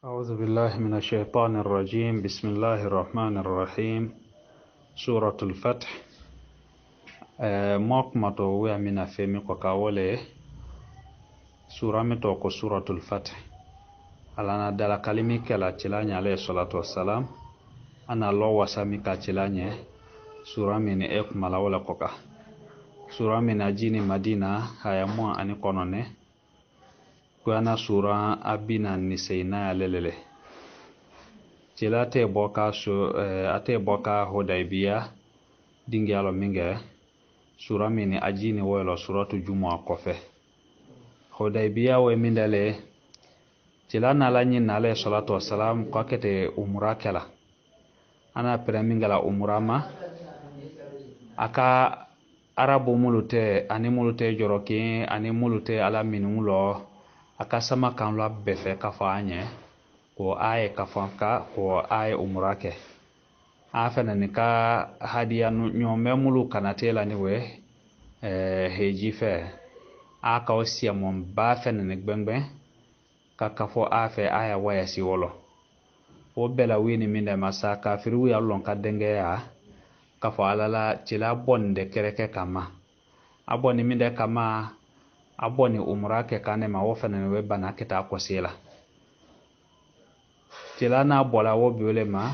أعوذ بالله من الشيطان الرجيم. بسم الله الرحمن الرحيم. سورة الفتح. موكمتو ويامنا فيمي كوكاولي سورة متوكو سورة الفتح. alana dala kalimi kela cilanye alayhi salatu wassalam ana lo wasami ka cilanye sura mini ekumala wala koka sura mini ajini madina hayamu ani konone kuana sura abina niseina lelele cila te boka ate boka Hudaybiya dingi alo minge sura mini ajini welo suratu jumua kofe Hudaybiya we mindale cila nala nyin alayhi salatu wassalam kwa kete umra kela ana piremingala umra ma aka arabu mulute ani mulute joroki ani mulute ala minulo aka sama kan lo befe ka faanye ko aye ka fanka ko aye umra ke afana ni ka hadiya nyome mulu kanatela ni we heji fe aka osia mon ba fene ni gbengbe kaka fo afe aya waya si wolo o bela wini minde masa kafiru ya lon ka denge ya ka fo alala cila bonde kereke kama aboni minde kama aboni umra ke kane ma wofana we bana kita ko sila cila na bola wo biole ma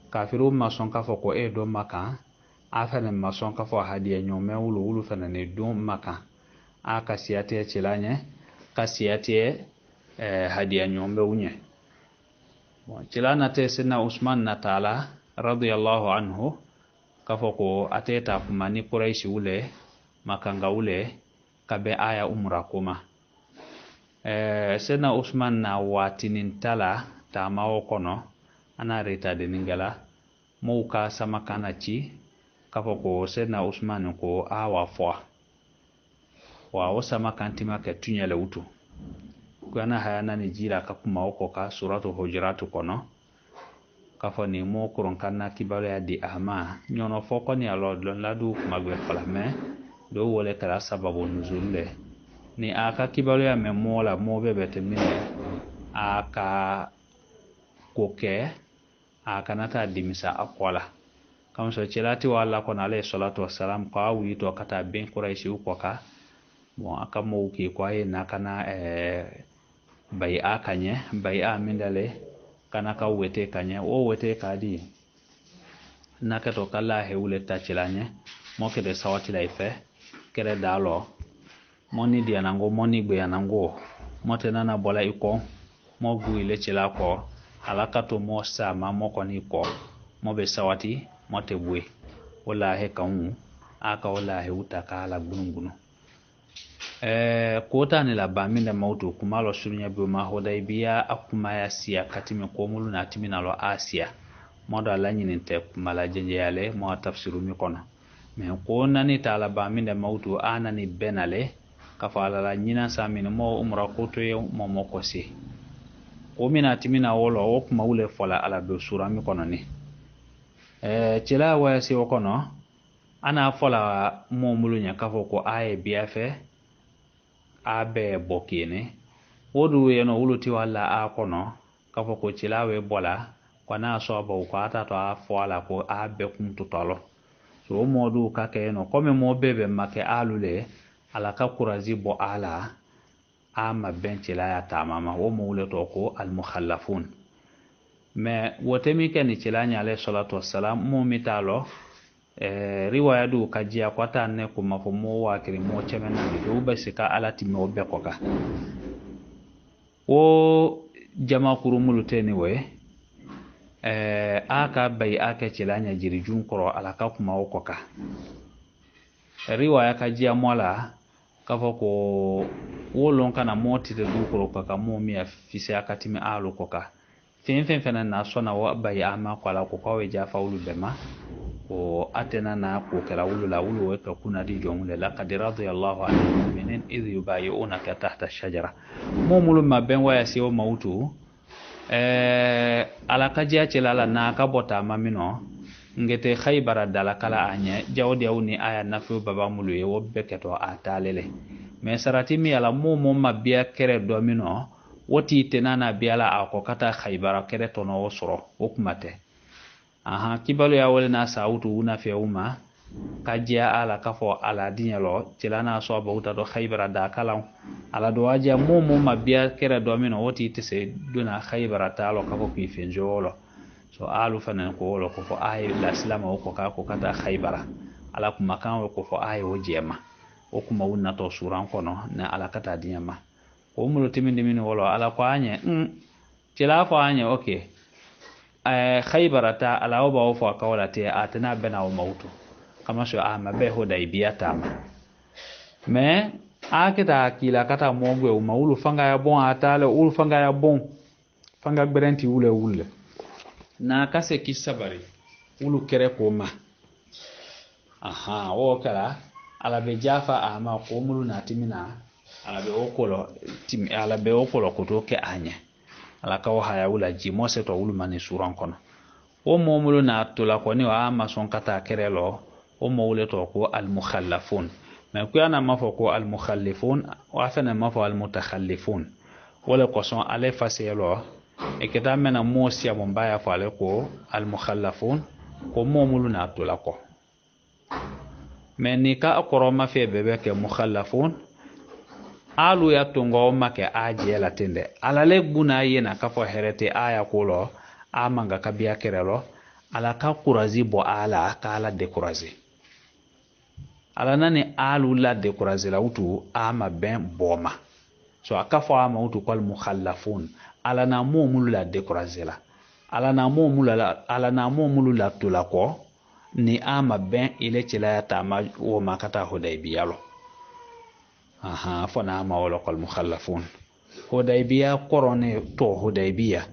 kafiru ma son ka fo ko e do maka afana ma son ka fo hadiya nyome wulu fana ne do maka aka siyate cilanye ka siyate hadiya nyombe unye cilana te sina Usman na taala radiyallahu anhu kafoko ateta kumani Quraishi ule makanga ule kabe aya umra kuma sina Usman na watinin tala tamawo kono ana reta de ningala mouka sama kanachi kafoko sina Usman ko awa fwa wa osama kantima ke tunyele utu gwana hayana ni jira ka kuma oko ka suratu hujuratu kono kafo ni mo kuron kanna kibalo ya di ahma nyono foko ni alod lon ladu magwe falame do wole kala sababu nuzule ni aka kibalo ya memola mo bebete mine aka koke aka nata dimisa akwala kam so cilati wala kono alayhi salatu wassalam kwa wito kata ben Quraishi ukoka bon aka mo ki kwa ye nakana bai'a kanye bai'a mindale kana ka wete kanye o wete kadi nakato kala hewle tachilanye moke de sawati la ife kere dalo moni dia nango moni gbe nango mote nana bola iko mo gu ile chila ko alakato mo sama moko ni ko mo be sawati mote bwe wala he kanu aka wala he utaka ala gunungunu kota ni la baminde mautu kumalo surunya bi ma Hudaybiya akuma ya siya katimi ko mulu na timina lo Asia modo ala nyininte kumala jenjeyale mo tafsiru mi kono me ko nani tala baminde mautu anani benale kafala la nyina samini mo umra koto ye mo moko si ko mina timina wolo o kuma wule fola ala do sura mi kono ni cila waya si kono ana fola mo mulu nya kafo ko aye biafe abe bokine wodu yeno wuluti wala a kono kafo ko cilawe bola kwana so ba ko ata to a fola ko abe kuntutalo so modu ka keno kome mo bebe make alule ala ka kurazi bo ala ama ben cila ya tamama wo mo wuleto ko al mukhallafun me wotemi ken cilanya alayhi salatu wassalam mo mitalo riwaya du kajia kwata ne ko mafo mo wakiri mo chemena do basika alati me obe koka o jama kurumulu teni we aka bai aka cilanya jirijun koro alaka kuma okoka riwaya kajia mola kafo ko wolon kana moti de du koro koka mo mi afisi akati me alu koka fen fena na sona wa bai ama kwala ko ko we jafa ulu bema o atena na ko kala wulu la wulu we ka kuna di jomule laqad radiyallahu anil mu'minin idh yubayyi'unaka tahta ash-shajara momulu maben waya si o mautu ala kajia celala na ka bota mamino ngete Khaybara dala kala anye jawdi awni aya nafu baba mulu ye wo beketo atalele me sarati mi ala momo mabia kere domino woti tenana biala ako kata Khaybara kere tono wo soro wo kumate kibalo ya wole na sautu una fe uma kajia ala kafo ala dinyalo tilana so ba uta do Khaybara da kala ala do waja momo mabia kere do mino woti tese duna Khaybara talo kafo ki fenjolo so alu fanan ko wolo ko fo ay la islama ko ka ko kata Khaybara ala kuma kan ko fo ay wo jema o kuma wonna to suran kono na ala kata dinyama o mulo timinde min wolo ala ko anye tila fo anye okay Khaybara ta ala oba o fo kawla te atana bena o mautu kama so mabe Hudaybiyah tama me akita kila kata mongwe o maulu fanga ya bon atale ulu fanga ya bon fanga berenti ule na kase kisabari ulu kere ko ma o kala ala be jafa ama ko mulu na timina ala be okolo kutoke anya ala ka haya ula jimo se to ulu mani suran kono o momulu na tula ko ni wa ma son kata kerelo o mawle to ko al mukhallafun ma ko ana mafo ko al mukhallifun wa afana mafo al mutakhallifun wala ko son ale faselo e kita mena mosia bombaya fo ale ko al mukhallafun ko momulu na tula ko men ni ka akoro ma fe bebe ke mukhallafun alu ya tungo ma ke aje la tende ala le buna yena ka fo herete aya kulo amanga ka biya kerelo ala ka kurazi bo ala ka ala dekurazi ala nani alu la dekurazi la utu ama ben boma so aka fo ama utu kol mukhallafun ala na momulu la dekurazi la ala na momulu la tulako ni ama ben ile chila ya tama wo makata Hudaybiyah lo fona ama wala kol mukhallafun Hudaybiyah korone to Hudaybiyah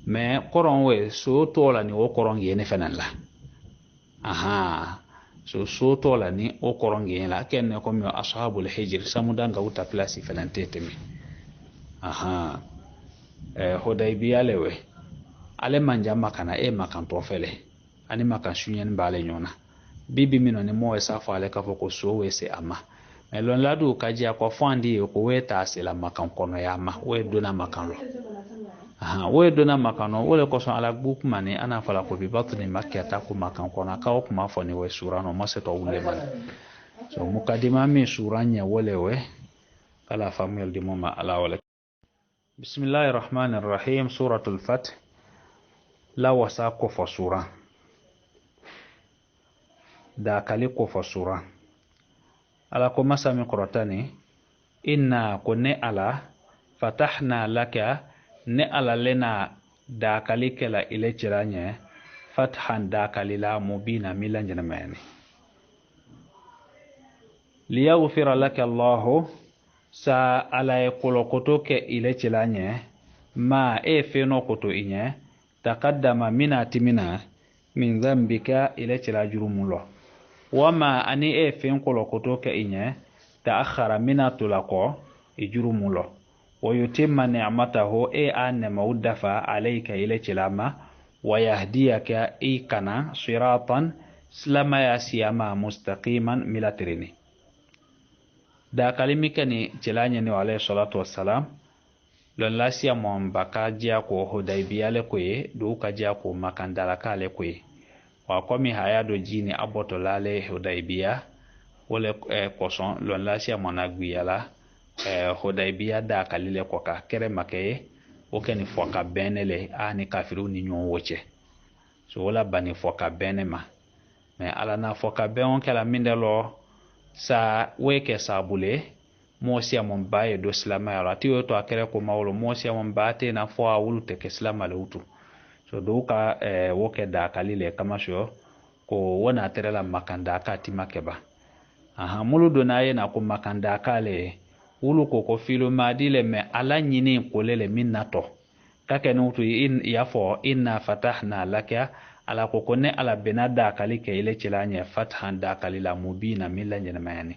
me koron we so to la ni o koron yene fenan la so to la ni o koron yene la ken ko mi ashabul hijr samuda nga uta place fenan tetemi Hudaybiyah lewe ale manja makana makan to fele ani makan sunyen bale nyona bibi mino ni mo esa fa ale ka foko so we se ama melon ladu kaji ko fandi ko weta asila makan kono ya ma we dona makan lo we dona makan no wole ko so ala buk mani ana fala ko bi batni makka ta ko makan kono ka o kuma foni we surano maseto wule man so mukadima mi suranya wole we kala famel di moma ala wala bismillahir rahmanir rahim suratul fath la wasa ko fo sura da kali ko fo sura ala ko masami qur'ani inna kunna ala fatahna laka ne ala lena da kali kala ile ciranye fathan da kalila mubina milanjana mani liyaghfira laka Allah sa ala yaqulu kutoke ile ciranye ma feno kuto inye taqaddama timina min dhanbika ile cirajurumulo wama ani fen kolo kutoke inye ta'akhara minatulako ijurumulo ويتم نعمته أن مودفا عليك إلى كلامة ويهديك إيكنا صراطا سلما يسيما مستقيما ملاتريني دا كلمة كني تلاني عليه الصلاة والسلام لن لا سيما بكا جاكو Hudaybiyah لكوي دوكا جاكو مكان دالكا لكوي وقومي هيادو جيني أبوتو لالي Hudaybiyah wole koson lon la siyama na guyala Hudaybiyah da kalile koka kere make o keni foka benele ani kafiru ni nyon woche so wala bani foka benema me ala na foka ben on kala mindelo sa weke sabule mo siyama baye do islama ya rati to akere ko mawlo mo siyama baate na fo awulu te ke islama le utu so douka woke da kalile kama sho ko wona terela makanda kati makeba mulu donaye na ko makanda kale wulu ko filo madile me ala nyini kolele minnato kake nutu in yafo inna fatahna laka ala ko konne ala benada kalike ile cilanye fathan da kalila mubina milanje na mayani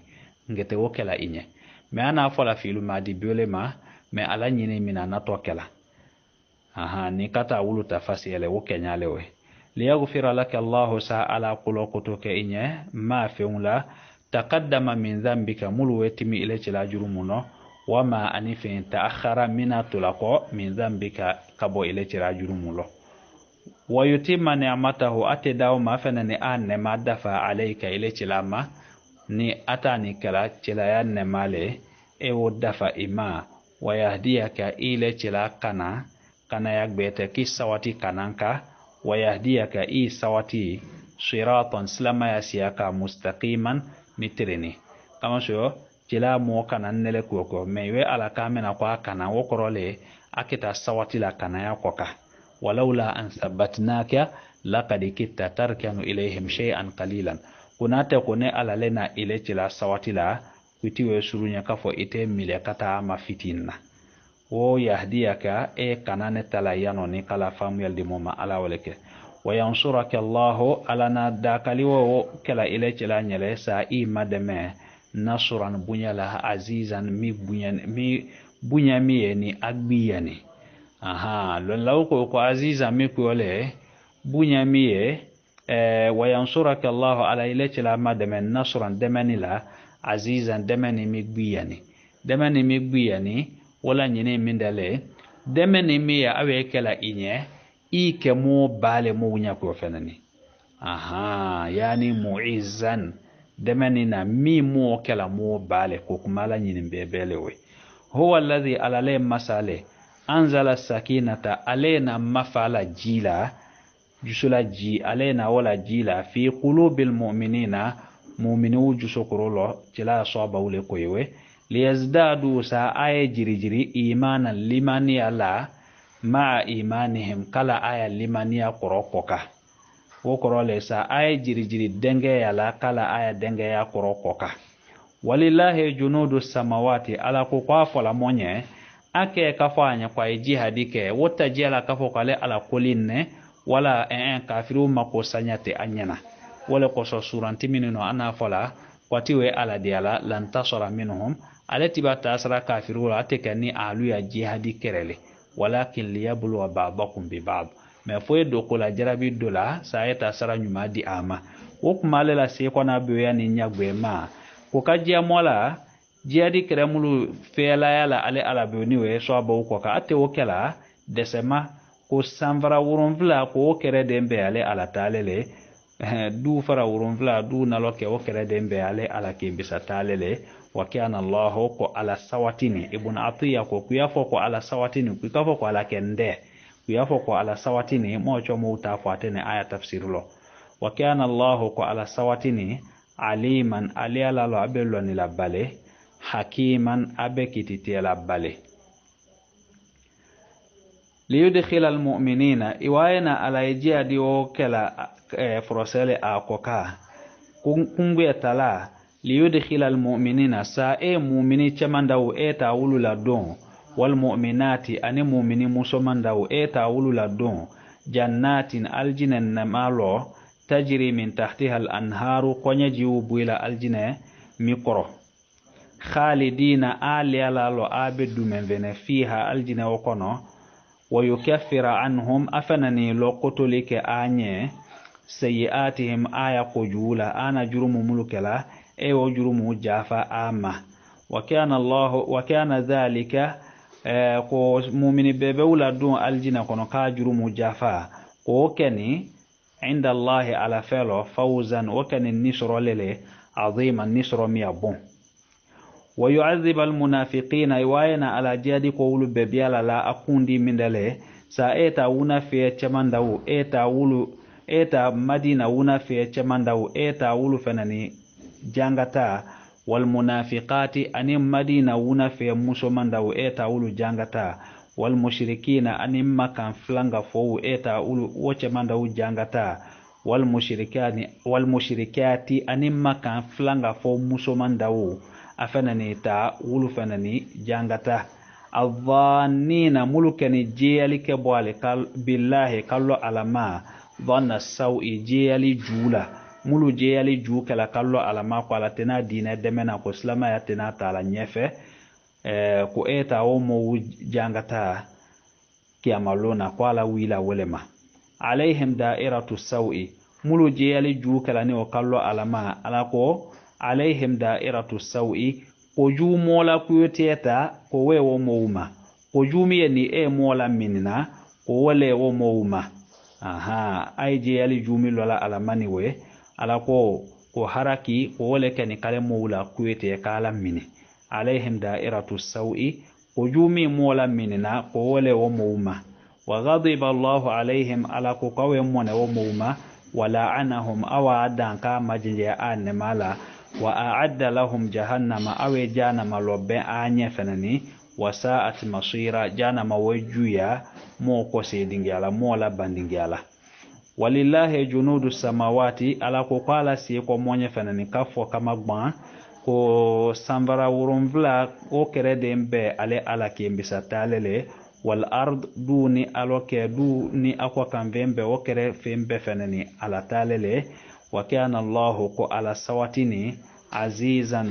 ngete wokela inye me ana fola filo madi biolema me ala nyini mina nato kela ni kata wulu tafasi ele wokenya lewe liyaghfira laka Allah sa ala qulukutuke inye ma fi'ula taqaddama min dhanbika mulu wetimi ile cila jurumuno wama anifin ta'akhara mina tulako min dhanbika kabo ile cira jurumulo wa yutimma ni'matahu atidaw ma fanani anne ma dafa alayka ile cilama ni atani kala cilaya ne male e wo dafa ima wa yahdiyaka ile cila kana yagbete ki sawati kananka wa yahdiyaka i sawati siratan slama yasiyaka mustaqiman mitrini kama so cila mo kana nele koko mewe ala kamena kwa kana wokorole akita sawati la kana ya koka walaula an thabbatnaka laqad kitta tarkanu ilayhim shay'an qalilan kunate kone ala lena ile cila sawati la kutiwe surunya kafo ite mile kata ma fitinna wo yahdiyaka e kanane tala yano ni kala famu yaldi moma ala waleke wa yansuraka Allahu alana dakali wo kala ile cila nyele sa i mademe nasran bunyala azizan mi bunyami ni agbiyani lon law ko azizan mi ko le bunyami wa yansuraka Allahu ala ile cila mademe nasran demanila azizan demani mi gbiyani wala nyine mindale demani mi ya awe kala inye i ke mo bale mo nya ko fenani yani mu'izzan demani na mi mo kala mo bale ko kumala nyine bebele we huwa alladhi alale masale anzala sakinata alena mafala jila jusula ji alena wala jila fi qulubil mu'minina mu'minu jusukurulo jila saba ule koyewe liyazdadu sa aya jirijiri imanan limani ala ma imanihim kala aya limani qorokoka wokorole sa aya jirijiri denge yala kala aya denge ya qorokoka walillahi junudu samawati ala ko kwa fola monye ake kafanya kwa jihadike wota jela kafo kale ala kolinne wala kafiru makosanyate anyana wala koso suranti minino ana fola watiwe ala diala lan tasara minhum alati ba tasara kafiru atekani alu ya jihadi kerele walakin liyablu ba'dakum bi ba'd me foye dokola jarabi dola sayeta sara nyuma di ama wokuma la se kona beya ni nyagwe ma ko kajia mola jihadi keremulu fela yala ale ala beoni we so abaw ko ka ate wokela desema ko samvara wurunvla ko kere dembe ale ala talele du fara wurunvla du naloke wokere dembe ale ala kimbisa talele wa kana Allah ko ala sawatini ibn atiya ko kuyafo ko ala sawatini kuyafo ko ala kende kuyafo ko ala sawatini mo chomo uta fatene aya tafsirulo wa kana Allah ko ala sawatini aliman aliala lo abello ni labale hakiman abekititi labale liyudkhil almu'minina iwayna ala yajadi o kala frosele akoka kungwe tala liyudkhil almu'minina sa mu'mini chamandaw ta wulula don wal mu'minati ani mu'mini musomandaw ta wulula don jannatin aljinan namalo tajri min tahtiha al-anharu qonyajiu buila aljine mikro khalidina aliala lo abedu menvene fiha aljine okono wa yukaffira anhum afanani lo qutulike anye sayiatihim aya qujula ana jurumu mulukala o jurumu jafa ama wa kana dhalika ko mu'mini bebewla dun aljina kono ka jurumu jafa ko keni عند الله على فعله فوزا وكان النصر لله عظيما النصر ميابون ويعذب المنافقين يوانا على جادي قول ببيالا لا أكون دي من دله سايتا ونا في تشمان داو ايتا مدينة ونا في تشمان داو ايتا ولو فناني جانغتا والمنافقات أني مدينة ونا في مسلمان داو ايتا ولو جانغتا والمشركين أن مكان فلانغا فو إتا وچماندا جانغتا والمشركات أن مكان فلانغا فو مسوماندا أفنني تا ولو فنني جانغتا الظانين ملكني جيالي كبوالي بالله كالو علما ظن السوء جيالي جولا ملو جيالي جوكلا كالو علما قالتنا دين دمنا قسلما يتنا تالا نيفه ko eta o mo jangata kiamalona kwala wila welema alaihim da'iratu sawi mulu jeyali ju kala ni o kallo alama alako alaihim da'iratu sawi ko juumola kuyoteta ko wewo mowuma ko juumiye ni e mola minna ko wole wo mowuma aha ay je ali juumi lola ala mani we ala ko haraki ko wole kani kale mowula kuyote kala mini alayhim da'iratu sawi ko juumi mola minna ko wole wo mowuma wa ghadiba Allahu alayhim ala ko kawe mone wo mowuma wala anahum awa danka majinje anne mala wa a'adda lahum jahannama awe janama lobbe anye fenani wa sa'at masira janama wajuya mo ko sedingiala mo la bandingiala walillahi junudu samawati ala ko kala si ko monye fenani kafo kama gban ko sambara wurumvla o kerede mbe ale ala kembisa talele wal ard duni aloke duni akwa kamvembe o kere fembe fenani ala talele wa kana Allah ko ala sawatini azizan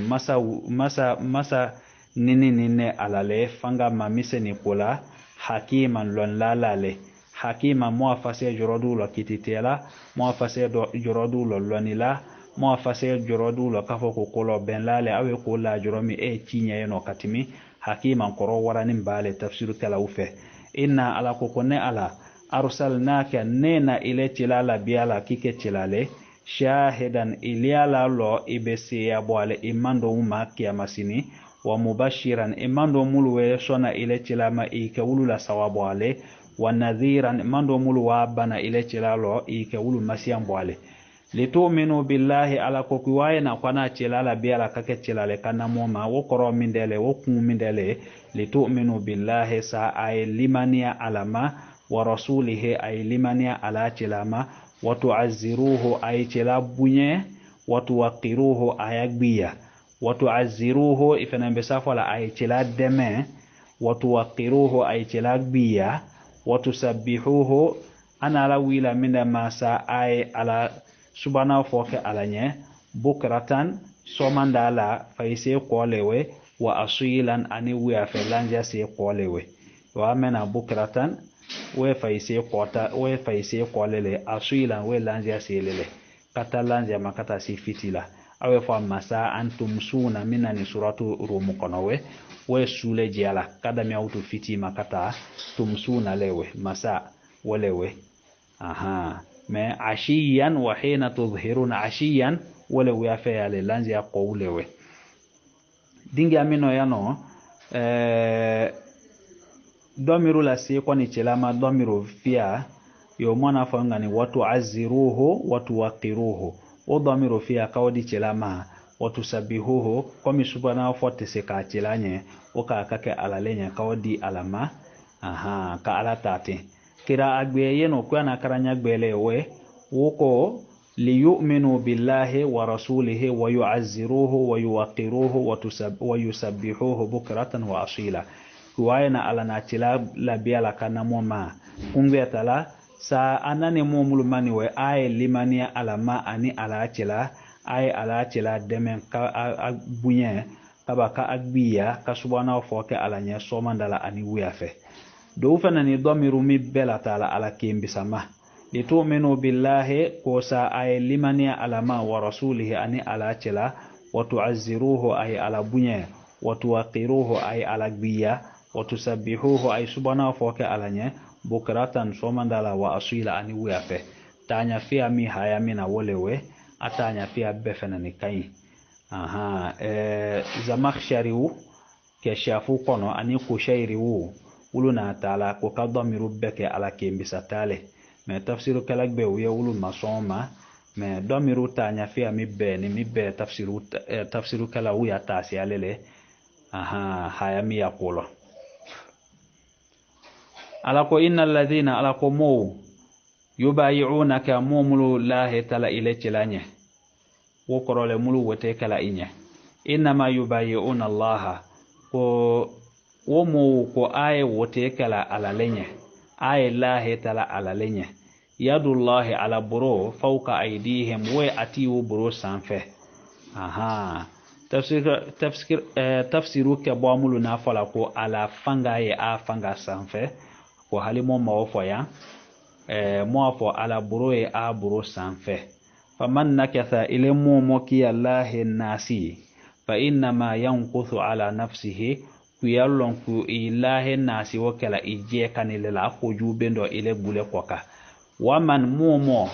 masa nini alale fanga mamise ni kula hakiman lon lalale hakima mo afase jorodu lo kititela mo afase jorodu lo lonila mo afase jorodu lo kafo ko kolo ben lale awe ko la joromi e tinya no katimi hakiman koro warani mbale tafsiru kala ufe inna ala ko konne ala arsalnaka nena ile tilala biala kike tilale shahidan iliala lo ibesi ya bwale imando uma kiamasini wa mubashiran imando mulwe sona ile tilama ike ulula sawabwale wa nadhiran imando mulwa bana ile tilalo ike ulu masiyan bwale litu'minu billahi ala ko kuwaye na kwana tilala biala kake tilale kana moma wo koro mindele wo kum mindele litu'minu billahi sa ay limania alama wa rasulihi ay limania ala tilama wa tu'azziruhu ay tilabunye wa tuwaqiruhu ayagbiya wa tu'azziruhu ifana besafala ay tilademe wa tuwaqiruhu ay tilagbiya wa tusabbihuhu ana la wila minda masa ay ala subhanahu foke alanye bukratan somandala faise kolewe wa asilan ani wiya felanja se kolewe wa mena bukratan we faise kolele asilan we lanja se lele kata lanja makata si fitila awe fa masa antum suna minani suratu rum konowe we sule jiala kada mi auto fiti makata tumsuna lewe masa walewe aha ما عشيا وحين تظهرون عشيا ولو يفعل لانزي قولوا دينغي امينو يانو دوميرو لا سيكوني تشلاما دوميرو فيا يومنا فانغاني وتعزروه وتوقروه وضميرو فيا كودي تشلاما وتسبحوه كومي سبحانه فتسكا تشلاني وكاكاكي على لين كودي علما aha ka ala tati kira agbe yeno kwana karanya gbele we woko li yu'minu billahi wa rasulihi wa yu'azziruhu wa yuwaqiruhu wa yusabbihuhu bukratan wa asila kuwaina ala natila la biala kana moma kungwe tala sa anane momulumani we ay limania alama ani ala atila ay ala atila demen ka bunye kabaka agbiya ka subhanahu foke alanya somandala ani wiafe do fanani domiru mi bela taala ala kimbi sama litu'minu billahi kosa ay limania alama wa rasulihi ani ala atila wa tu'azziruhu ay ala bunye wa tuwaqiruhu ay ala gbiya wa tusabbihuhu ay subhanahu foke alanya bukratan somandala wa asila ani wiafe tanya fia mi haya mina wolewe atanya fia befenani kai aha zamakhshariu keshafu kono ani kushairiu uluna taala ko kadamiru beke ala kembisa tale me tafsiru kalagbe uye ulu masoma me damiru tanya fia mi be tafsiru kala uya tasi alele aha haya mi yakulo ala ko innal ladhina ala ko mo yubayi'unaka mumulu lahi tala ile chilanye wo korole mulu wote kala inye inma yubayi'una Allah ko wo mo ko ay wote kala ala lenye ay lahi tala ala lenye yadullahi ala buro fawqa aydihim wa atiyu buro sanfe aha tafsiru ke bo mulu na fala ko ala fanga ye a fanga sanfe ko halimo mawfo ya mawfo ala buro ye a buro sanfe faman nakatha ile momo ki allahi nasi fa innama yanquthu ala nafsihi kuyallon ku ilahe nasi wakala ije kanile la ko jubendo ile bule koka waman mumo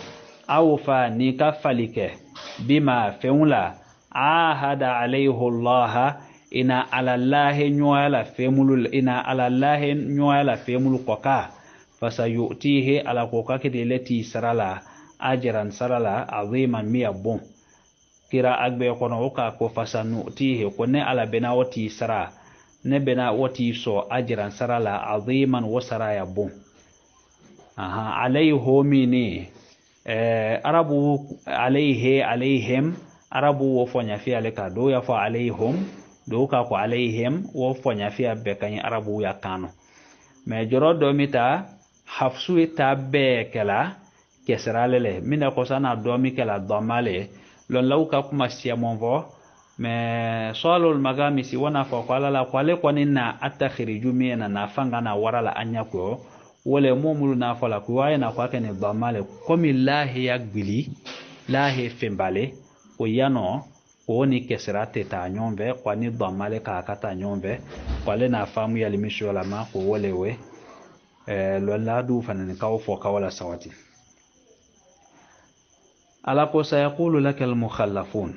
awfa ni ka falike bima feula ahada alayhi Allah ina ala Allah nyala femulul ina ala Allah nyala femul koka fasayutihi ala koka kidileti sarala ajran sarala aziman miyabun kira agbe kono ka ko fasanutihi ko ne ala benawati sara ne bena wati so ajran sarala aziman wasara yabun alayhi homini arabu alayhi alayhim arabu wo fonya fi aleka do ya fa alayhum do ka ko alayhim wo fonya fi abbe kan arabu ya kanu me joro do mita hafsu ita be kala kesralele mina ko sana do mi kala do male lon law ka kuma siya monvo me solul magami si wana fa kwala la kwale kwanina atakhiriju miena na fanga na warala anyako wole momulu na fala kuwaye na kwake ni bamale komi lahi yagbili lahi fembale o yano o ni kesrate ta nyombe kwa ni bamale ka kata nyombe kwale na famu ya limisho la ma ko wolewe lo ladu fanani ka fo ka wala sawati ala ko sayaqulu lakal mukhallafun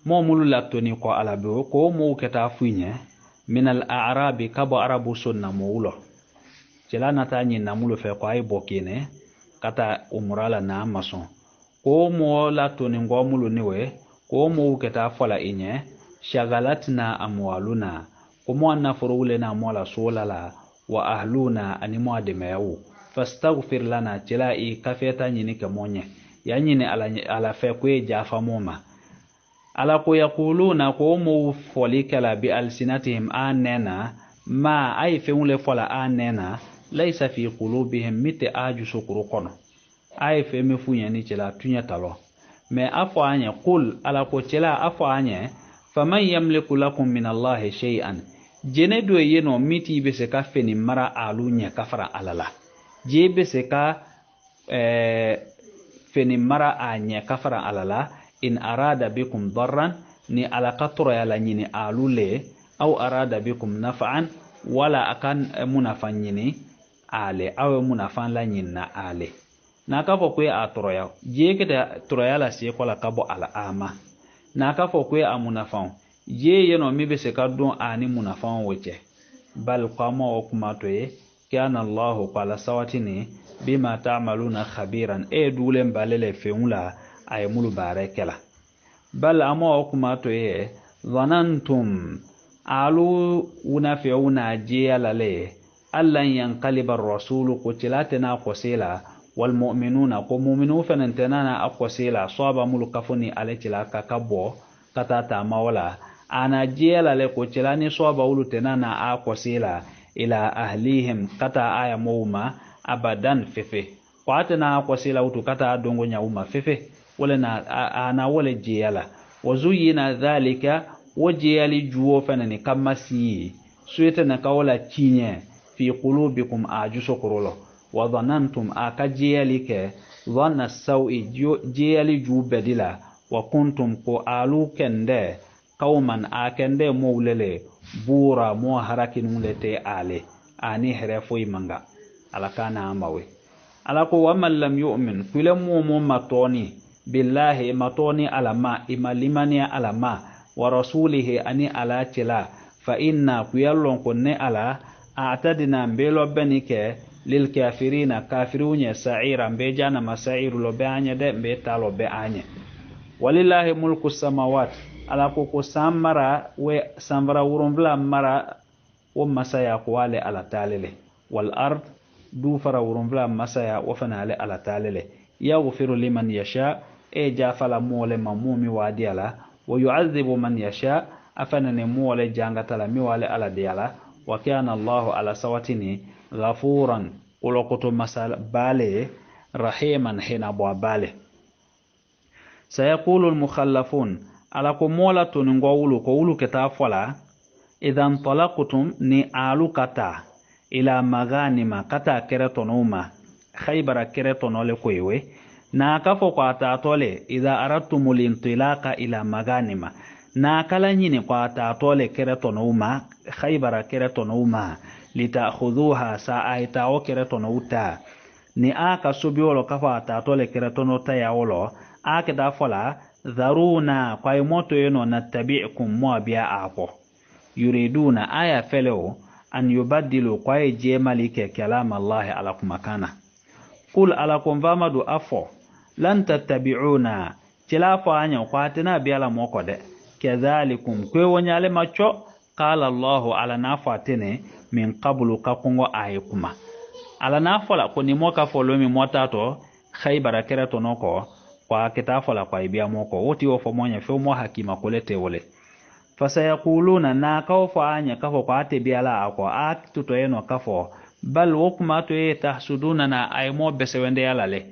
momulu latoni ko ala be ko mo keta funye min al a'rabi kabo arabu sunna mawlo cela nata nyin namulo fe ko ay bokine kata umrala na mason ko mo latoni ngomulu niwe ko mo keta fola inye shagalatna amwaluna ko mo na furule na mola solala wa ahluna animo ademewu fastaghfir lana cela i kafeta nyini ke monye ya nyini ala fe ko jafa moma ala ko yaquluna ko mo folikala bi alsinatihim anena ma ay feunle fola anena laysa fi qulubihim mite aju sukuru kono ay fe me funya ni cela tunya talo me afo anye qul ala ko cela afo anye faman yamliku lakum min allahi shay'an jene do yeno miti be se ka feni mara alunya kafara alala je be se ka feni mara anya kafara alala in arada bikum darran ni ala qatra yala nyini alule au arada bikum naf'an wala akan munafan nyini ale aw munafan la nyinna ale na ka fo ko atroya je ke da troya la se ko la kabo ala ama na ka fo ko amunafan je yeno mi be se ka don ani munafan woche bal qama o kuma to ye kana allah qala sawatini bima ta'maluna khabiran e dulem balele feula ay mulu barekela bal amo kuma to ye zanantum alu unafiuna je alale allan yanqaliba ar-rasul qutilatna qasila wal mu'minuna qum mu'minu fanantana aqsila saba mulu kafuni aletila kakabo katata mawla ana je alale qutilani saba ulu tenana aqsila ila ahlihim kata aya mawma abadan fefe qatana aqsila utu kata dongo nyauma fefe wala na ana wala jiyala wazuyina dhalika wajiyali juwo fanani kamasi sueta na kawala chinye fi qulubikum ajuso kurolo wa dhanantum akajiyali ke dhanna sawi jiyali jubedila wa kuntum ko alu kende qauman akende mowlele bura mo harakin mulete ale ani herefo imanga alakana amawe alako wa man lam yu'min kulamu matoni billahi matoni alama imalimani alama wa rasulihi ani ala tila fa inna kuyallon kunne ala a'tadina mbelo benike lil kafirina kafirunya sa'ira mbejana masairu lobe anya de mbeta lobe anya walillahi mulku samawati ala ko samara we samara wurumla mara o masaya kwale ala talele wal ard du fara wurumla masaya wa fanale ala talele yaghfiru liman yasha e jafala mole mamumi wadiala wa yu'adhibu man yasha afanane mole jangatala mi wale ala diala wa kana Allah ala sawatini ghafuran ulokoto masal bale rahiman hina bo bale sayaqulu al mukhallafun ala ko mola to ngowulu ko wulu keta fola idan talaqtum ni alu kata ila maganima kata keretonuma khaybara keretonole koywe na kafo ko ata tole idha aradtumul intilaqa ila maganima na kala nyini kwa ta tole kere tono uma Khaybara kere tono uma litakhudhuha sa aita o kere tono uta ni aka subiolo kafa ta tole kere tono ta ya wolo aka da fola dharuna kwa moto yeno natabi'ukum muabiya apo yuriduna aya feleo an yubaddilu kwa je malike kalam Allah ala kumakana kul ala kumvamadu afo lan tattabi'una tilafa anya kwa tana biala moko de kadhalikum kwe wonyale macho qala Allah ala nafatene min qablu kakungo ayikuma ala nafola kuni moka folomi motato Khaybara kere tonoko kwa kitafola kwa ibia moko woti wo fomonya fe mo hakima kolete wole fasayaquluna na kawfa anya kafo kwa ate biala ako aktuto eno kafo bal wokuma to tahsuduna na ay mo besewende yalale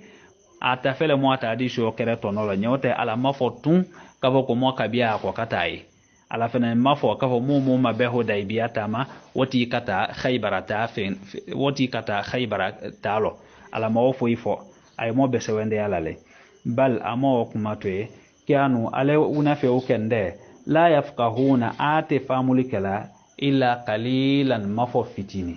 ata fele mo ata disho kere tonolo nyote ala mafotun kafo ko mo kabia ako katai ala fene mafo kafo mumu mabeho daibiya tama woti kata Khaybara ta fen woti kata Khaybara talo ala mawfo ifo ay mo besewende yalale bal amo kumatwe kianu ale unafe ukende la yafqahuna ate famulikala illa qalilan mafo fitini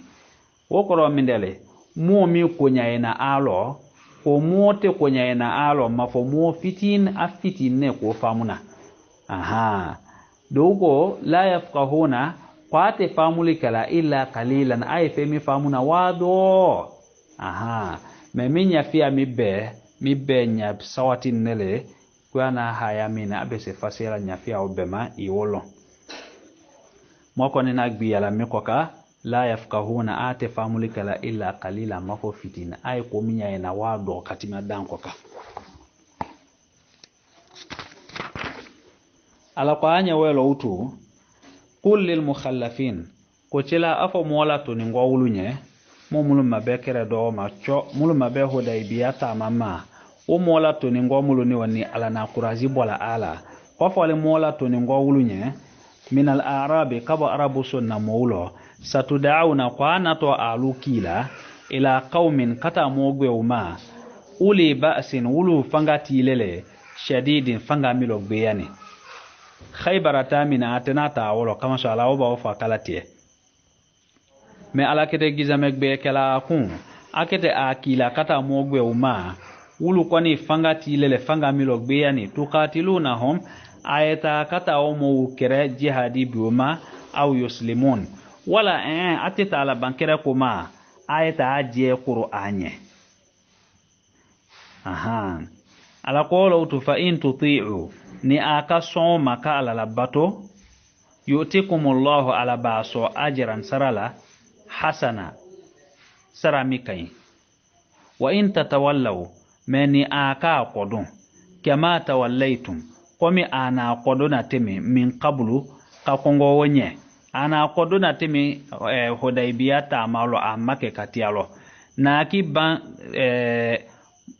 wokoro mindele mi konyaena alo ko mote konyaena alo mafo mo fitin afitin ne ko famuna aha dogo la yafqahuna kwate famulikala illa qalilan ay femi famuna wado aha meminya fia mibbe nya sawatin nele kwana haya mina abese fasela nya fia obema iwolo moko ni nagbiyala mikoka la yafqahuna ate famulikala illa qalila mafo fitina ay ko minya ena wado katima dankoka ala kwa anya welo utu qul lil mukhallafin ko cila afo mola to ni ngwulunye mo mulum mabekere do macho mulum mabeho daibiyata mama o mola to ni ngomulu ni woni ala na kurazi bola ala ko fole mola to ni ngwulunye min al arabi kaba arabu sunna mawlo satud'auna qana to alukila ila qaumin kata mogwe uma uli ba'sin wulu fangati lele shadidin fanga milo gbeyani Khaybara tamina atena ta wolo kama so ala oba ofa kalatie me ala kete gizame gbe kala kun akete akila kata mogwe uma wulu kwani fangati lele fanga milo gbeyani tuqatilunahum ayata kata omo kere jihadi biuma au yuslimun wala atita ala bankere kuma ayata aje qur'anye aha ala qolo utu fa in tuti'u ni aka soma ka ala labato yu'tikumullahu ala baso ajran sarala hasana saramikai wa in tatawallaw meni aka qodun kama tawallaytum komi ana qoduna temi min qablu ka kongo wonye ana qoduna temi Hudaybiya ta malo amake katialo na ki ban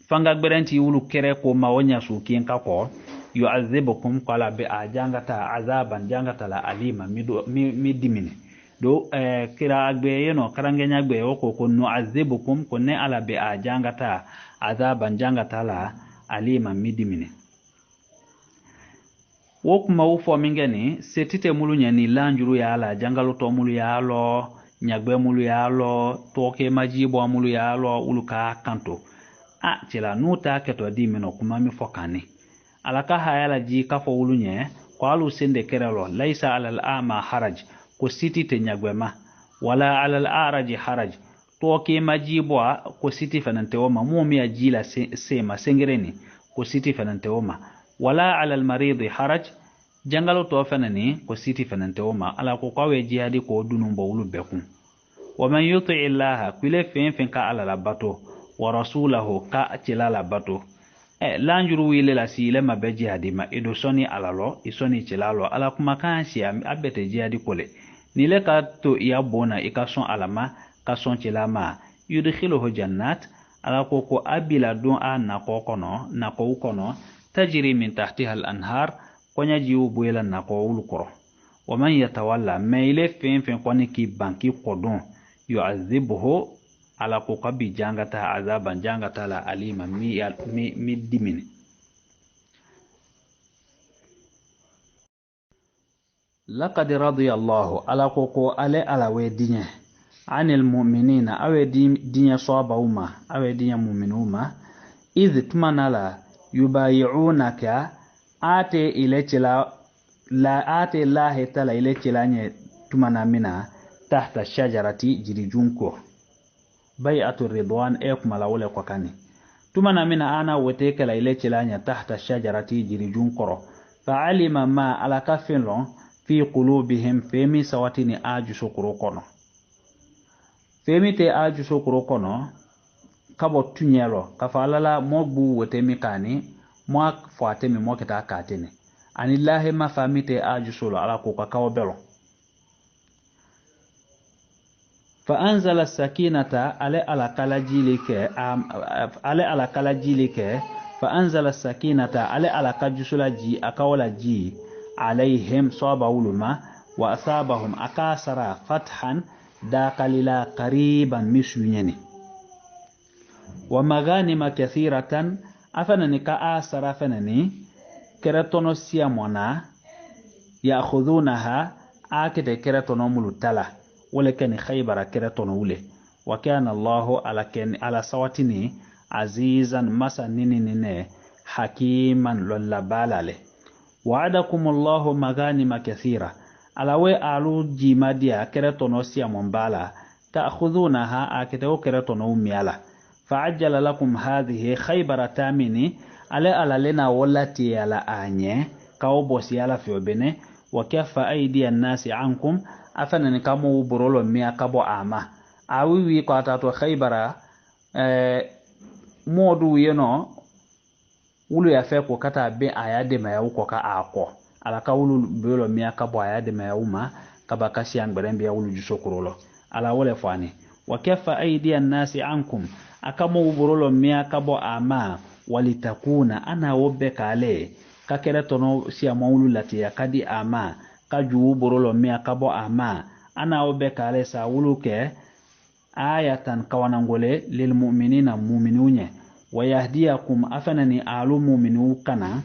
fanga gberenti wulu kere ko mawonya sukin ka ko yu'adhibukum qala bi ajangata azaban jangata la alima mi dimine do kira agbe yeno karangenya agbe ko nu'adhibukum ko ne ala bi ajangata azaban jangata la alima mi dimine wokuma ufo mingeni setite mulu nyani lanjuru ya ala jangalo to mulu ya alo nyagbe mulu ya alo toke majibo mulu ya alo uluka kanto chila nuta keto dimino kuma mi fokani alaka hayala ji kafo wulunye ko alu sende kerelo laysa alal ama haraj ko siti te nyagwema wala alal araj haraj toke majibo ko siti fanante oma mumi ajila sema sengereni ko siti fanante oma wala alal marid haraj jangalo to fanani ko siti fanante oma ala ko kawe jihadi ko dunumbo wulu bekun wa man yuti illaha kule fen ka ala labato wa rasulahu ka tilala bato lanjuru wile la sile mabe jihadi ma edo soni alalo isoni tilalo ala kuma kan si abete jihadi kole nile ka to ya bona ikason alama ka son tilama yudkhiluhu jannat ala ko abila don na ko kono tajri min tahtiha al anhar konya jiu buela na ko ulukoro wa man yatawalla maile fen koni ki banki kodon yu'adhibuhu ala ko kabi jangata azaban jangata la alima mi dimini laqad radiyallahu ala ko ale ala we dinye anil mu'minina awe dinye soba uma awe dinye mu'minuma idh tumanala yubayi'unaka ate ile chila la ate lahi tala ile chila nye tumana mina tahta shajarati jirijunko bai'atu ridwan kumala wole kwa kani tumana mina ana wote kala ile chila nye tahta shajarati jirijunkoro fa'alima ma ala kafin fi qulubihim femi sawatini aju sokoro kono femi te aju sokoro kono kabo tunyelo kafalala mogbu wote mikani mo fate mi mo kita katene anillahi ma famite aju solo ala ko kawo belo fa anzala sakinata ala kala jilike fa anzala sakinata ala kajusula ji akawala ji alaihim saba uluma wa asabahum akasara fathan dakalila qariban misunyani wa maghanima kathiratan afanani ka asara fanani keratono siamona ya'khudunaha akete keratono mulutala wala kan khaybara keratono wule wa kana Allahu ala sawatini azizan masanini hakiman lullabalale wa'adakum Allahu maghanima kathira alawe alu jimadia keratono siamombala ta'khudunaha akete keratono umiala fa'ajjala lakum hadhihi khaybara tamini ala lena wallati ala anye kawbosi ala fiobene wa kaffa aydi an-nasi ankum afanani kamo burolo mi akabo ama awiwi ko atato khaybara modu yeno wulu ya fe ko kata be ayade ma yaw ko ka ako ala ka wulu belo mi akabo ayade ma yawma kaba kasi an berembe wulu jusokurolo ala wole fani wa kaffa aydi an-nasi ankum akamo burolo mi akabo ama walitakuna ana wobbe kale kakere tono siya mawulu lati ya kadi ama kaju borolo mi akabo ama ana wobbe kale sa wuluke ayatan kawanangole lil mu'minina mu'minunye wayahdiyakum afanani alu mu'minu kana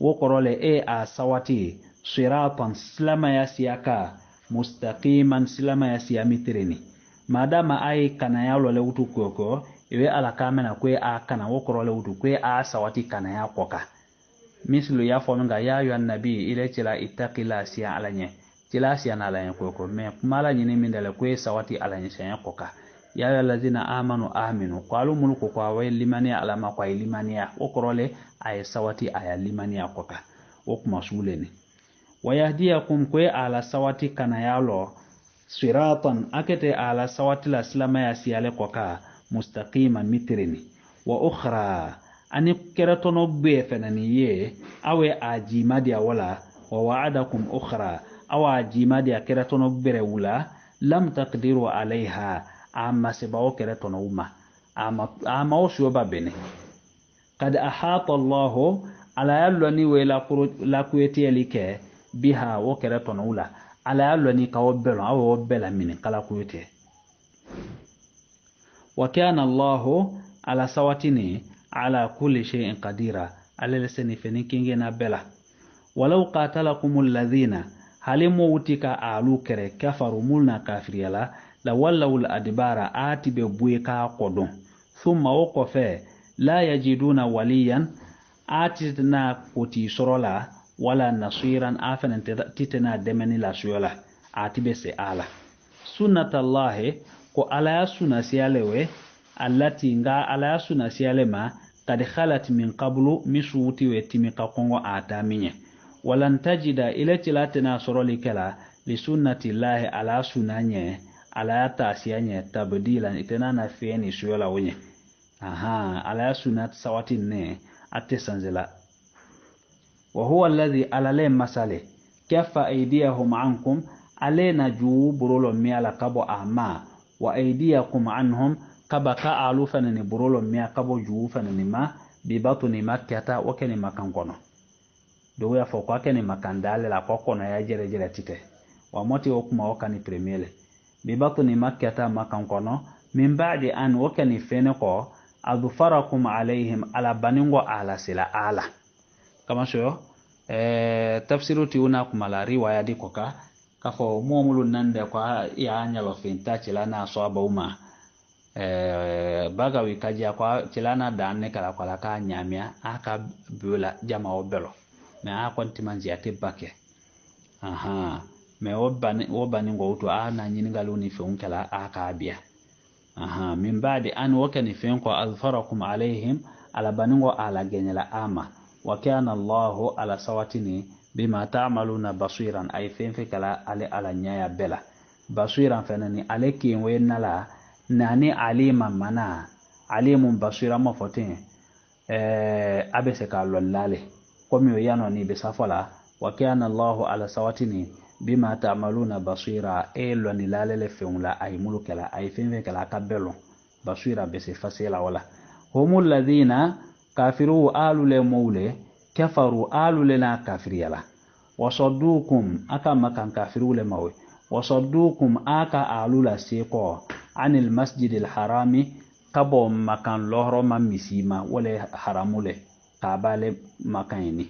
wokorole a sawati siratan silama ya siyaka mustaqiman silama ya siyamitireni madama ay kana yalo le wutu koko iwe ala kamena kwe a kana wokorole wutu kwe a sawati kana ya koka mislu ya fonga ya yu annabi ile chila ittaqila siya alanye chila siya na alanye koko me kumala nyini mindele kwe sawati alanye siya koka ya yu allazina amanu aminu qalu mulku kwa wa limania alama kwa limania wokorole ay sawati aya limania koka wokuma suleni wayahdiyakum kwe ala sawati kana yalo siratan akete ala sawati la silama ya siyale koka mustaqiman mitrini wa ukhra ani keratono be fenani ye awe ajimadi wala wa wa'adakum ukhra awa ajimadi keratono bere wula lam taqdiru alaiha amma sebawo keratono uma ama osio babene kad ahata Allah ala yallani la kueti elike biha wo keratono wula ala yallani kawbelo awo bela min kala kueti wa kana Allah ala sawatini ala kulli shay'in qadira ala lisani fenikinge na bela walau qatalakumul ladhina halimu utika alu kere kafaru mulna kafiriyala la wallawul adbara atibe bueka kodon thumma waqafa la yajiduna waliyan atitna koti sorola wala nasiran afan titana demani la suyola atibe se ala sunnatullahi ko ala sunasiyalewe allati nga ala sunasiyalema kad khalat min qablu misuti wetimi ka kongo ataminye walan tajida ila tilatina soroli kala li sunnati llahi ala sunanye ala tasiyanye tabdilan itana fieni suyola wonye ala sunnat sawatin ne attesanzila wa huwa alladhi alale masale kaffa aydiyahum ankum alena juu burolo mi ala kabo ama wa aydiyakum anhum kaba ka alu fanani burolo mi akabo juu fanani ma bi batuni makkata wa kani makankono do ya fo kwa kani makandale la kokono ya jere tite wa moti okuma wakani premiele bi batuni makkata makankono min ba'di an wa kani feneko adfarakum alaihim ala baningo ala sila ala kama sho tafsiru ti una kumala riwaya di koka kafo momulu nande kwa ya nyalo finta chilana swaba uma bagawi kajia kwa chilana danne kala kwa ka nyamia aka bula jama obelo me a konti manzi ate bake aha me wobani ngoto ana nyingalu ni fe unkala aka bia aha min baadi an wakani fe ko azfarakum alaihim ala baningo ala genyala ama wa kana Allahu ala sawatini bima ta'maluna basiran ay fe kala ala nyaya bela basiran fenani aleki wenala nani alima mana alimun basira ma fotin abese ka lollale komi yano ni be safola wa kana Allahu ala sawatini bima ta'maluna basira loni lalele feunla ay mulukala ay fe kala kabelo basira bese fasila wala humul ladina kafiru alu le mawle kafaru alu le na kafiriyala wasaddukum aka makan kafiru le mawe wasaddukum aka alu la seko anil masjidil harami kabo makan lohro ma misima wala haramule kabale makani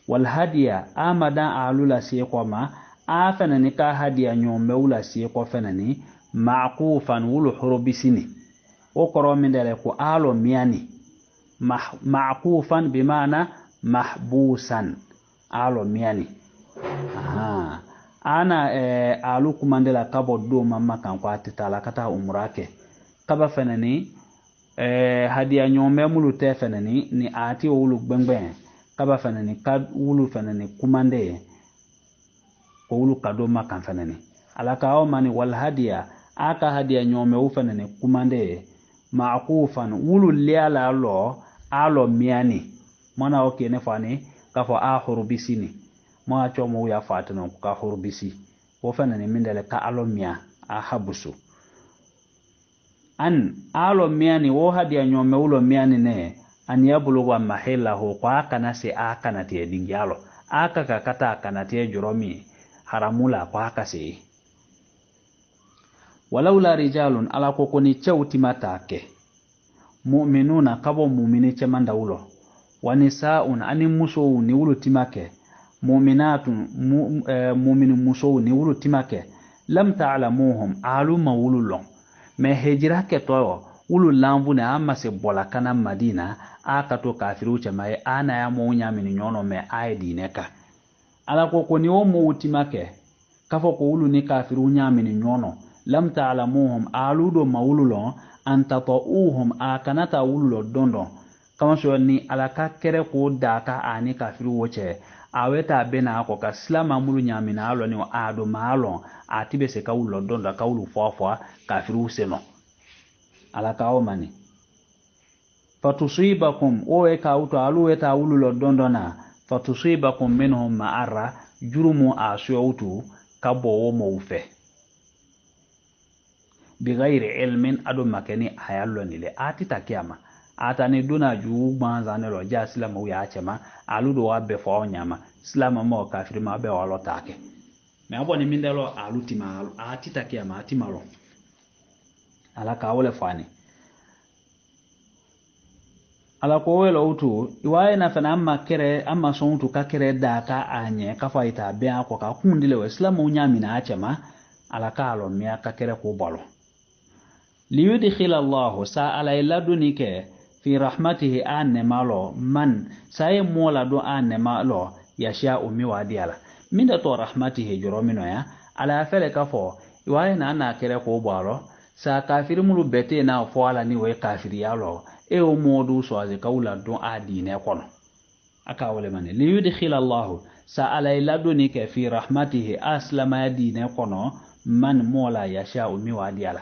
wal hadiya amada alu la seko ma afana ka hadiya nyombe la seko fanani ma'qufan wulu hurubisini o koro min dele ko alo miani ma'qufan bimana mahbusan alo miani aha ana alu kumandela kabo do mamma kan ko atitala kata umrake kaba fenani hadiya nyome mulu te fenani ni ati wulu gbengben kaba fenani kad wulu fenani kumande ko wulu kado makan fenani alaka o mani wal hadiya aka hadiya nyome u fenani kumande ma'qufan wulu liala lo alo miani mana oke ne fani kafo ahuru bisini ma chomo ya fatano ka hurbisi wo fanani mindele ka alomia a habusu an alomia ni wo hadiya nyome ulo miani ne an yabulu wa mahilahu kwa kana se aka na te dingyalo aka ka kata kana te juromi haramula kwa kase walaula rijalun ala kokoni chauti matake mu'minuna kabo mu'mini chemanda ulo wanisaun ani muso ni ulo timake mu'minatun mu'minu muso ni wulu timake lam ta'lamuhum aluma wululon me hijra ke to wulu lambu ne amma se bola kana madina aka to kafiru ce mai ana ya mo nyamini nyono me aidi neka ala ko ni o mo utimake kafo ko wulu ni kafiru nyamini nyono lam ta'lamuhum aludo mawululon antatauhum akanata wululo dondo kama so ni ala ka kere ko daka ani kafiru woche aweta bena ko ka slama mulu nyamina alo ni ado malo atibe se kawulo donda kawulu fofo kafiru seno ala kawo mani fatusibakum o e kawto alu eta wululo dondona fatusibakum minhum ma'ara jurumu asyautu kabo mo ufe bighairi ilmin ado makeni hayallo ni le atita kiyama atani duna ju banzane lo ja silama uya chema aludo wa be fo nyama silama mo kafiri ma be walo take me aboni mindelo alutima atita kiyama atimalo ala ka wole fani ala ko welo utu iwaye na fana amma kere amma sontu ka kere daka anye ka faita be ako ka kundile we silama unyami na achema ala ka alo miya ka kere ko bolo liyudkhila Allah sa'ala ila dunike fi rahmatihi anne malo man saye mola do anne malo yasha umi wadiala minda to rahmatihi joromino ya ala fele kafo iwaye na na kere ko bolo sa kafiri mulu bete na fo ala ni we kafiri yalo e o modu so aze kawla do adine kono aka wole mane liyudkhila Allah sa'ala ila dunike fi rahmatihi aslama adine kono man mola yasha umi wadiala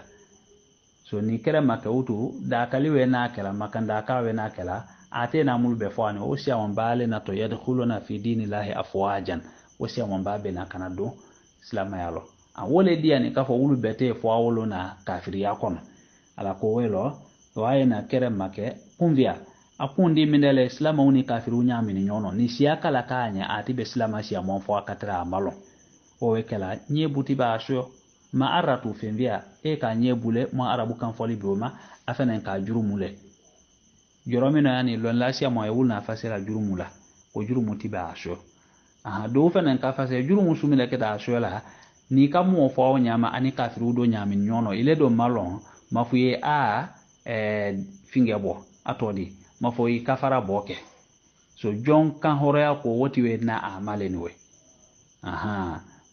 so ni kere makautu da kaliwe na kala makanda kawe na kala ate na mulu be fani o sia wambale na to yadkhuluna fi dinillahi afwajan o sia wambabe na kanado islama yalo a wole dia ni kafo wulu bete fo awolo na kafiri yakono ala ko welo waye na kere make kumvia akundi mindele islama uni kafiru nyami ni nyono ni sia kala kanya ati be islama sia mon fo akatra amalo o wekela nyebuti ba asho ma aratu fenvia e ka nyebule mo arabu kan foli boma afenen ka jurumule joromino yani lon lasia mo yewul na fasira jurumula ko jurumuti ba asho do fenen ka fase juru musumi le keta shola ni ka mo fo nyama ani kafiru do nyami nyono ile do malon mafuye a finge bo atodi mafoyi kafara boke so jon kan horeya ko woti we na amale ni we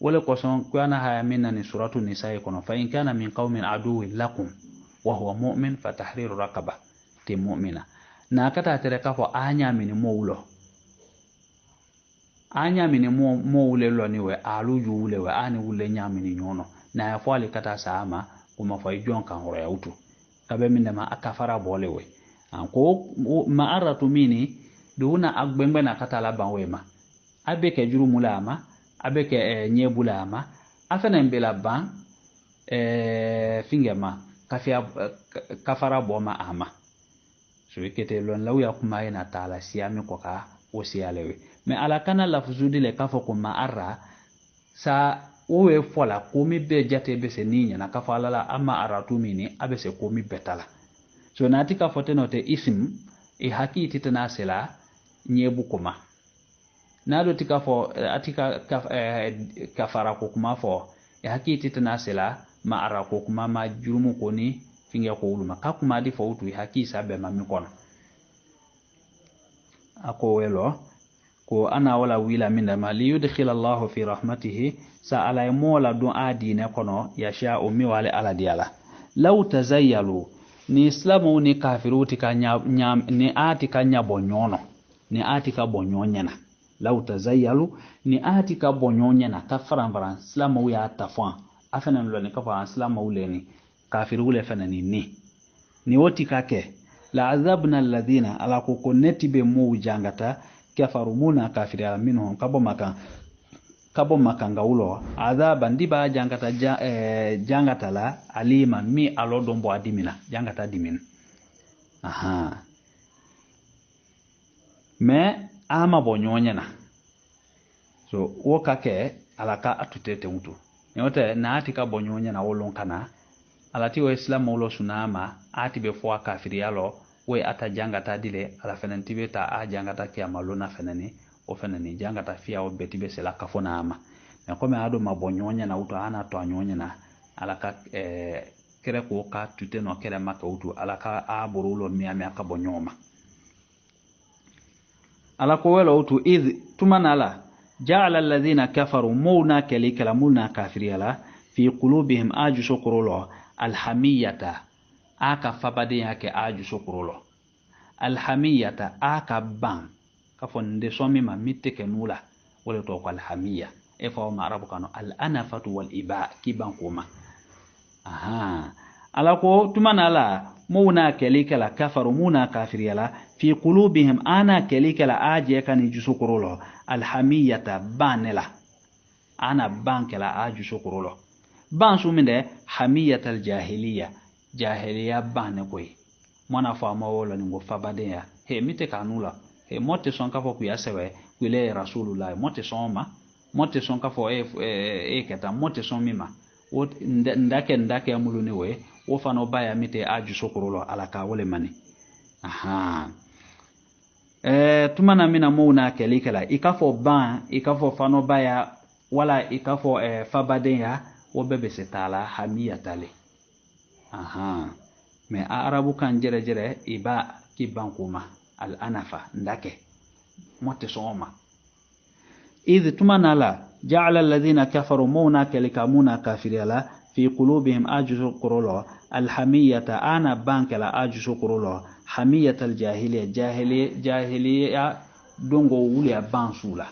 wala ko son kana haya minna ni suratu nisa kono fa in kana min qaumin aduwwin lakum wa huwa mu'min fa tahriru raqaba ti mu'mina na kata tere ka fo anya mini mowulo anya mini mowule lo ni we alu juule we ani wule nyamini nyono na ya fo ali kata sama kuma fa jon kan horeya utu kabe minna ma akafara bole we ko ma'aratu mini duna agbengbe na kata la banwema abe ke juru mulama abe ke nyebulama afena mbela ban fingema kafia kafara boma ama so ikete lon lawya kuma yana taala siami ko ka osiyalewe me ala kana lafzudi le kafo ko ma'arra sa owe fola komi be jate be se ninya na kafala la ama aratu mini abe se komi betala so nati ka fotenote isim haki titana sela nyebu kuma nado tika fo atika kafara ko kuma fo haki titana sela ma ara ko kuma ma jurumu ko ni finge ko uluma ka kuma di fo utu haki sabe mami kono ako welo ko ana wala wila minda ma li yudkhila Allahu fi rahmatihi sa ala mola do adine kono yasha umi wale ala diala law tazayyalu ni islamu ni kafiru tika ni atika nyabonyono ni atika bonyonyena law tazayyalu ni atika bonyonyena kafaran islamu ya tafan afana lo ni kafa islamu le ni kafiru le fana ni woti kake la azabna alladhina ala kukuneti be mu jangata kafarumuna kafira minhum kabo makanga ulo adhaba ndiba jangata jangata la alima mi alodombo adimina jangata dimin me ama bonyonyena so wokake alaka atutete mutu nyote na atika bonyonyena wolonkana alati wa islam ulo sunama ati be fo kafiri yalo we ata jangata dile ala fenantibe ta a jangata kiamalona fenani o fenani jangata fiya o betibe sela kafona ama na kome ado mabonyonya na uto ana to anyonya na alaka kere ko ka tuteno kere maka utu alaka a borulo miami aka bonyoma alaka welo utu idh tumanala ja'ala alladhina kafaru muna kalikala muna kafiriyala fi qulubihim aju shukrulu alhamiyata aka fabade yake aju shukrulu alhamiyata aka ban kafonde somi ma miteke nula wala to ko alhamiya e fa ma arabu kanu al anafatu wal iba kiban kuma alako tumanala muna kalikala kafaru muna kafiriyala fi qulubihim ana kalikala aje kan jusukurulo alhamiyata banela ana bankela aju sukurulo ban suminde hamiyatal jahiliya bane koy mona fa ma wala ngo fabadea he mite kanula he motte son kafo ku yasewe kule rasulullah motte son kafo keta motte son mima ndake amuluni we wo fano baya mite aju sukurulo alaka wole mani tumana mina muna kelikala ikafo ban ikafo fano baya wala ikafo fabadea wo bebe setala hamiyatale me arabu kan jere iba kibankuma al anafa ndake motte soma idh tumanala ja'ala alladhina kafaru muna kalikamuna kafiriyala fi qulubihim ajzu qurulu alhamiyata ana bankala ajzu qurulu hamiyatal jahiliya dongo wuli bansula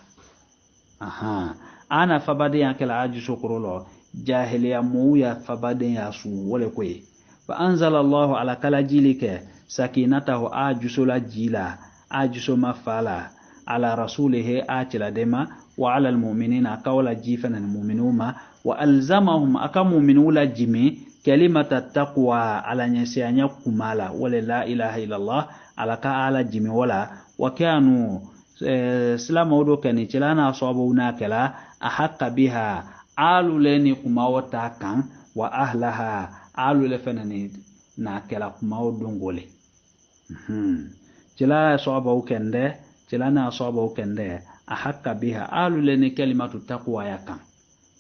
ana fabade yankala ajzu qurulu jahiliya muya fabade yasu wala koy fa anzala Allah ala kala jilike sakinatahu ajusula jila ajuso mafala ala rasulihi atila dema wa ala almu'minina qawla jifana almu'minuma wa alzamahum akamu'minula jimi kalimata taqwa ala nyasianya kumala wala la ilaha illa Allah ala ka ala jimi wala wa kanu islamu kani cilana sabuna kala ahaqqa biha alu leni kumawata kan wa ahlaha alu le fenani na kala kumaw dongole cilana sababu kende ahakka biha alu le ni kalimatu taqwa yakan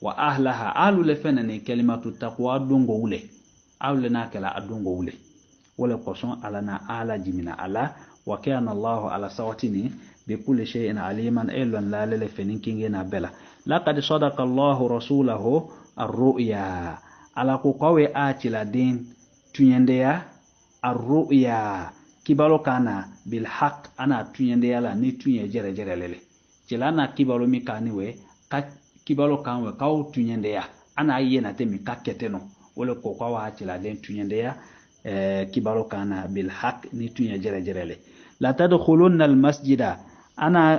wa ahlaha alu le fena ni kalimatu taqwa dungo wule alu le na kala adungo wule wala koson ala na ala jimina ala wa kana Allah ala sawatini bi kulli shay'in aliman ilwan la lele fenin kingena bela laqad sadaqa Allah rasulahu ar-ru'ya ala ko kawe atila din tunyendeya ar-ru'ya kibalo kana bil haqq ana tunyendeya la ni tunye jere jere lele jelana kibalo mi kaniwe ka kibalo kanwe kaw tunyendeya ana yena temi kaketeno wala ko kawa atila din tunyendeya kibalo kana bil haqq ni tunye jere jere le la tadkhulunna al masjida ana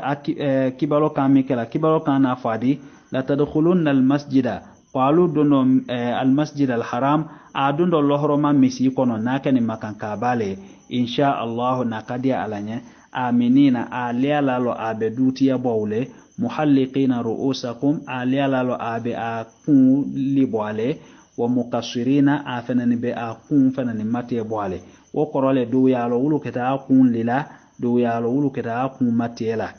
kibalo kami kala kibalo kana fadi la tadkhulunna al masjida qalu dono al masjid al haram adundo lohroma misi kono nakani makan kabale insha Allah nakadia alanya aminina aliala lo abe dutiya bawle muhalliqina ru'usakum aliala lo abe akun libwale wa muqassirina afanani be akun fanani mate bwale wo korole do yalo wulu keta akun lila do yalo wulu keta akun matela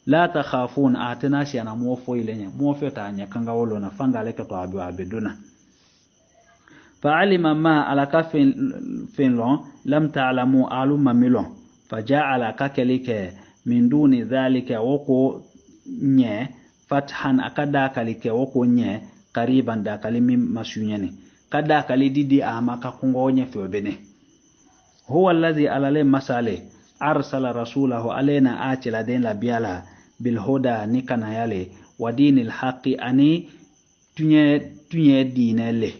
la takhafun atana shana mofo ilenya mofo tanya kanga wolo na fanga leke to abeduna fa'alima ma alaka finlon lam ta'lamu aluma milon faja'ala kakelike min duni dhalika woko nye fathan akada kalike woko nye qariban da kalimi masunyani kada kalididi amaka kungonye febene huwa alladhi alale masale arsala rasulahu alaina atila den la biala bil huda nikana yale wa dinil haqqi ani tunye dinele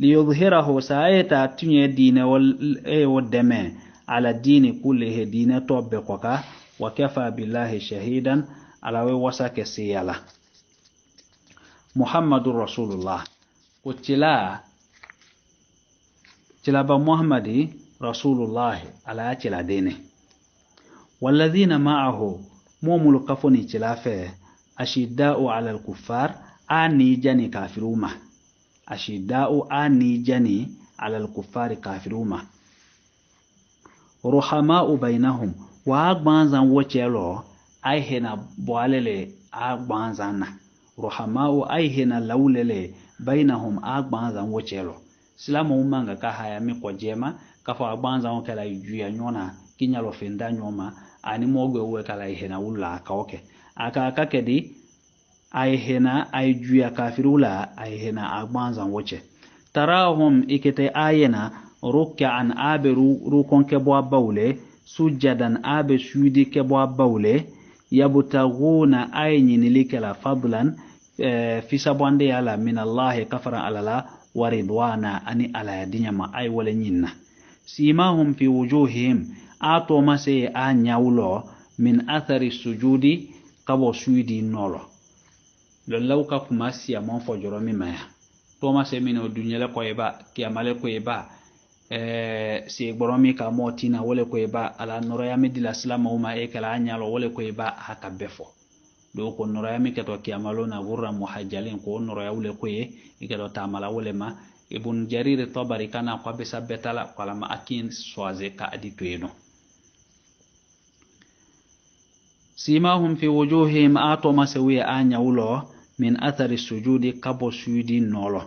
li yudhhirahu sa'ata tunye dine wal deme ala dini kullihi dine tobbe koka wa kafa billahi shahidan ala we wasake siyala muhammadur rasulullah kutila ba muhammadi rasulullah ala tila dine walladhina ma'ahu momul kafoni tilafe ashidda'u 'ala al-kuffar ani jani kafiruma ashidda'u ani jani 'ala al-kuffari kafiruma ruhama'u bainahum wa agbanzan wochelo ay hena boalele agbanzana ruhama'u ay hena lawlele bainahum agbanzan wochelo silama umanga ka haya mi ko jema ka fa agbanzan kala juya nyona kinyalo fenda nyoma ani mogwe we kala hena ulla kaoke aka kedi ay hena ay juya kafirula ay hena agbanzan woche tarahum ikete ayena ruk'an aberu rukon ke bo bawle sujadan abe sudi ke bo bawle yabtaguna ayni likala fadlan fi sabande yala min Allah kafara alala wa ridwana ani ala dinyama ay wala nyinna simahum fi wujuhihim ato mase a nyawlo min athari sujudi kabo sudi nolo lolaw ka kuma siya mon fo joromi maya to mase min o dunyele ko eba kiyamale ko eba si gboromi ka motina wole ko eba ala noroyami dila salama uma e kala nyalo wole ko eba haka befo do ko noroyami ke to kiyamalo na gurra muhajjalin ko noroya wole ko e ke do tamala wole ma ibn jarir tabari kana ko be sabbetala kala ma akin soaze ka aditoyeno simahum fi wujuhihim atoma sawiya anyawlo min athari sujudi kabo sujudi nolo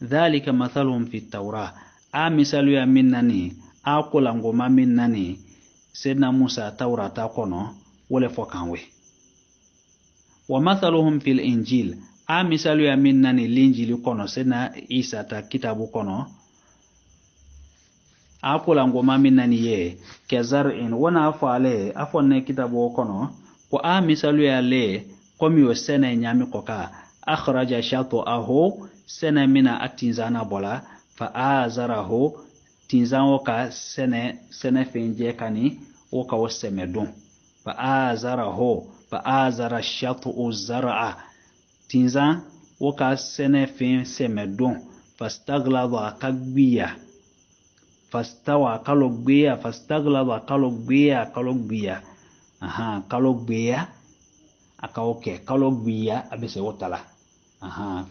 dhalika mathaluhum fi tawrah misalu ya minnani akula ngoma minnani sedna Musa tawrata kono wole fokanwe wa mathaluhum fil injil misalu ya minnani linjili kono sedna Isa ta kitabu kono akula ngoma minnani ye kezar'in wana afale afonne kitabu kono ko misalu ya le komi o sene nyami koka akhraja shatu'ahu sene mina atinzana bola fa azarahu tinzan woka sene finje kani woka waseme don fa azara shatu'u zar'a tinzan woka sene fin seme don fastaghlaba kagbiya fastawa kalogbiya fastaghlaba kalogbiya kalogbiya akaoke kalogbiya abese wotala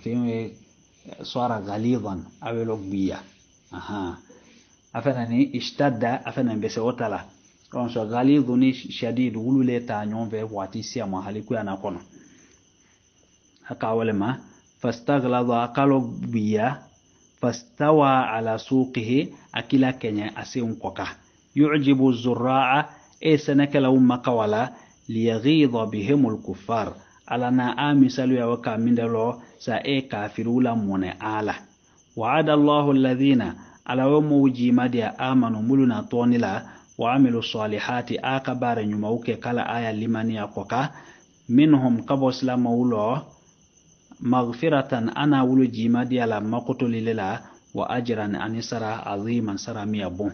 fin swara ghalidan awelogbiya afana ni ishtadda afana bese wotala don so ghalidhun shadid wulule ta nyonve wati sia mahali ku ana kono haka walema fastaghladha akalo biya fastawa ala suqihi akila kenya asin koka yu'jibu az-zurra'a sanakala umma wala liyaghidha bihim al-kuffar alana amisalu ya waka mindalo sa kafirula mone ala wa'ada Allahu alladhina ala wamuji madia amanu muluna tonila wa amilu salihati akabara nyumauke kala aya limani ya koka minhum kabosla maulo maghfiratan ana wulu jimadi ala makutulila wa ajran anisara aziman saramiya bon